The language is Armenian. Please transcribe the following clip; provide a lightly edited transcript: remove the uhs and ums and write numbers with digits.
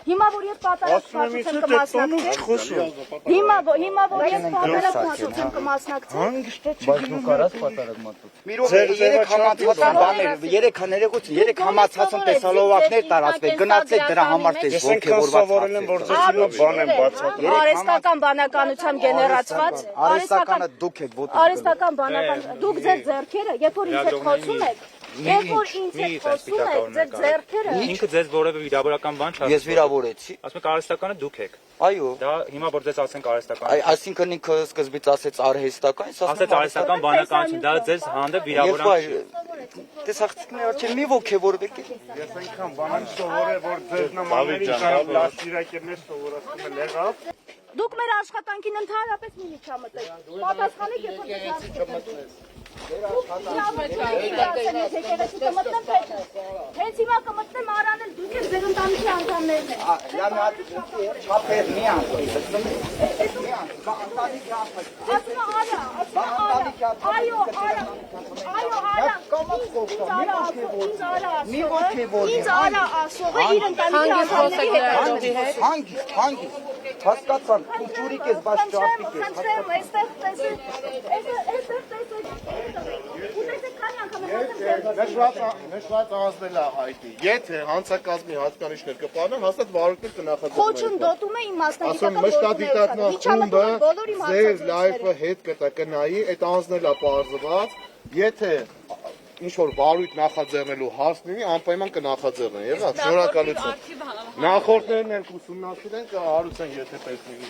Հիմա որ ես պատարակացություն կմասնակցեմ, հիմա որ ես պատարակացություն կմասնակցեմ, բայց դու կարաս պատարակմատուց։ Երեք համացածում տեսալովակներ տարածվեք, գնացեք դրա համար տես արհեստական բանականությամբ գեներացված, արհեստական բանական, դուք ձեր ձեռքերը, երբ որ ինձ հետ խոսում եք, երբ որ ինձ հետ խոսում եք, ձեր ձեռքերը ինքը ձեզ որևէ վիրավորական բան չասում։ Ես վիրավորեցի։ Ասում եք արհեստականը դուք եք։ Այո։ Դա հիմա որ ձեզ ասենք արհեստական։ Այսինքն ինքը սկզբից ասեց արհեստական, ասեց արհեստական բանականություն, դա ձեզ հանդեպ վիրավորանք չի։ Տեսախցիկների արջև մի ոգևորվեք։ Ես այնքան բանան սովորել, որ ձեր նմաններին կարող լաստիրակերներ սովորացնում են եղավ։ Դուք մեր աշխատանքին ընդհանրապես մի միջամտեք։ Պատասխանեք, երբ որ Հենց հիմա կմտնեմ արանել, դուք եք ձեր ընտանիքի անդամներն եք։ Չափեր մի Ինձ արա ասողը իր ընտանիքի անդամների հետ։ Հանգիստ, հասկացան, ջուրիկ ես, բայց ճապիկ ես։ Խնդրեմ, այստեղ տեսեք։ Նշված անձնել է հայտի։ Եթե հանցակազմի հատկանիշներ կպանան, հաստատ վարույթներ կնախաձեռնվեն։ Խոչընդոտում է իմ Ասում մշտադիտակնախ խումբը ձեր լայվը հետ կնայի, այդ անձնել է պարզված, եթե ինչ-որ վարույթ նախաձեռնելու հարց լինի, անպայման կնախաձեռնեն, եղավ, շնորհակալություն։ Նախորդներն են ուսումնասիրեն, կհարուցեն, եթե պետք լինի։